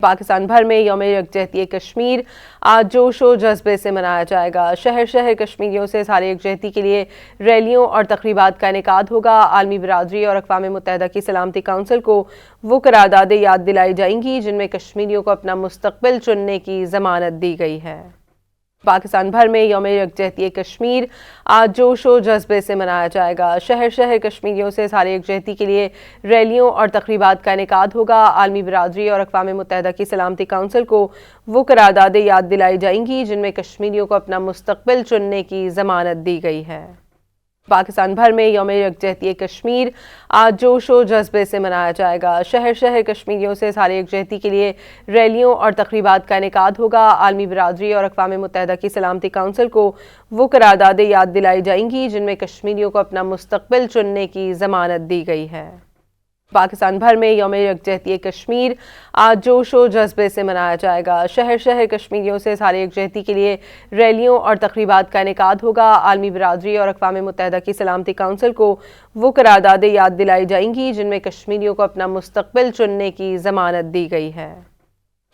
पाकिस्तान भर में यौम यकजहती कश्मीर आज जोश व जज्बे से मनाया जाएगा। शहर शहर कश्मीरियों से इज़हार यकजहती के लिए रैलियों और तकरीबात का इनेकाद होगा। आलमी बिरादरी और अक़वाम मुत्तहिदा की सलामती काउंसिल को वो करारदादें याद दिलाई जाएंगी जिनमें कश्मीरियों को अपना मुस्तक़बिल चुनने की ज़मानत दी गई है। पाकिस्तान भर में यौम यकजहती कश्मीर आज जोश व जज्बे से मनाया जाएगा। शहर शहर कश्मीरियों से इज़हार यकजहती के लिए रैलियों और तकरीबात का इनेकाद होगा। आलमी बिरादरी और अक़वाम मुत्तहिदा की सलामती काउंसिल को वो करारदादें याद दिलाई जाएंगी जिनमें कश्मीरियों को अपना मुस्तक़बिल चुनने की ज़मानत दी गई है। पाकिस्तान भर में यौम यकजहती कश्मीर आज जोश व जज्बे से मनाया जाएगा। शहर शहर कश्मीरियों से इज़हार यकजहती के लिए रैलियों और तकरीबात का इनेकाद होगा। आलमी बिरादरी और अक़वाम मुत्तहिदा की सलामती काउंसिल को वो करारदादें याद दिलाई जाएंगी जिनमें कश्मीरियों को अपना मुस्तक़बिल चुनने की ज़मानत दी गई है। पाकिस्तान भर में यौम यकजहती कश्मीर आज जोश व जज्बे से मनाया जाएगा। शहर शहर कश्मीरियों से इज़हार यकजहती के लिए रैलियों और तकरीबात का इनेकाद होगा। आलमी बिरादरी और अक़वाम मुत्तहिदा की सलामती काउंसिल को वो करारदादें याद दिलाई जाएंगी जिनमें कश्मीरियों को अपना मुस्तक़बिल चुनने की ज़मानत दी गई है।